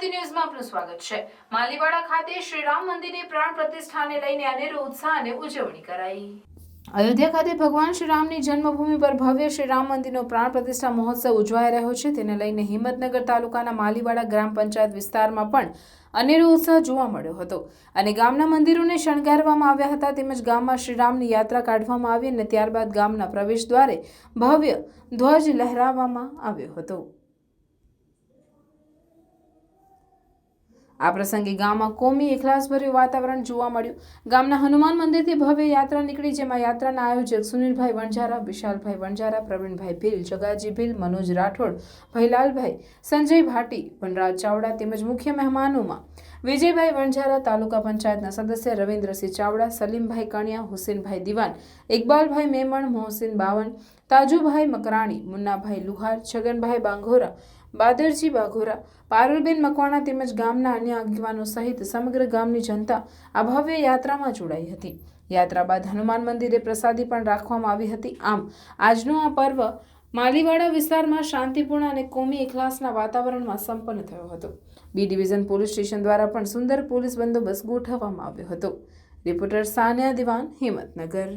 ગુજરાતી ન્યૂઝમાં આપનું સ્વાગત છે। માલીવાડા ખાતે શ્રીરામ મંદિરની પ્રાણ પ્રતિષ્ઠાને લઈને અનેરો ઉત્સાહ અને ઉજવણી કરાઈ। અયોધ્યા ખાતે ભગવાન શ્રીરામની જન્મભૂમિ પર ભવ્ય શ્રીરામ મંદિરનો પ્રાણ પ્રતિષ્ઠા મહોત્સવ ઉજવાઈ રહ્યો છે। તેને લઈને હિંમતનગર તાલુકાના માલીવાડા ગ્રામ પંચાયત વિસ્તારમાં પણ અનેરો ઉત્સાહ જોવા મળ્યો હતો અને ગામના મંદિરોને શણગારવામાં આવ્યા હતા તેમજ ગામમાં શ્રીરામની યાત્રા કાઢવામાં આવી અને ત્યારબાદ ગામના પ્રવેશ દ્વારે ભવ્ય ધ્વજ લહેરાવવામાં આવ્યો હતો। આ પ્રસંગે ગામમાં કોમી એખલાસભર્યું વાતાવરણ જોવા મળ્યું। ગામના હનુમાન મંદિરથી ભવ્ય યાત્રા નીકળી જેમાં યાત્રાના આયોજક સુનિલભાઈ વણઝારા, વિશાલભાઈ વણઝારા, પ્રવીણભાઈ ભીલ, જગાજી ભીલ, મનોજ રાઠોડ, ભૈલાલભાઈ, સંજય ભાટી, વનરાજ ચાવડા તેમજ મુખ્ય મહેમાનોમાં વિજયભાઈ વણઝારા, તાલુકા પંચાયતના સદસ્ય રવિન્દ્રસિંહ ચાવડા, સલીમભાઈ કણિયા, હુસેનભાઈ દિવાન, ઇકબાલભાઈ મેમણ, મોહસિન બાવન, તાજુભાઈ મકરાણી, મુન્નાભાઈ લુહાર, છગનભાઈ બાંઘોરા, બાદરજી બાઘોરા, પારુલબેન મકવાણા તેમજ ગામના અન્ય આગેવાનો સહિત સમગ્ર ગામની જનતા આ ભવ્ય યાત્રામાં જોડાઈ હતી। યાત્રા બાદ હનુમાન મંદિરે પ્રસાદી પણ રાખવામાં આવી હતી। આમ આજનો આ પર્વ માલીવાડા વિસ્તારમાં શાંતિપૂર્ણ અને કોમી એખલાસના વાતાવરણમાં સંપન્ન થયો હતો। બી ડિવિઝન પોલીસ સ્ટેશન દ્વારા પણ સુંદર પોલીસ બંદોબસ્ત ગોઠવવામાં આવ્યો હતો। રિપોર્ટર સાનિયા દિવાન, હિંમતનગર।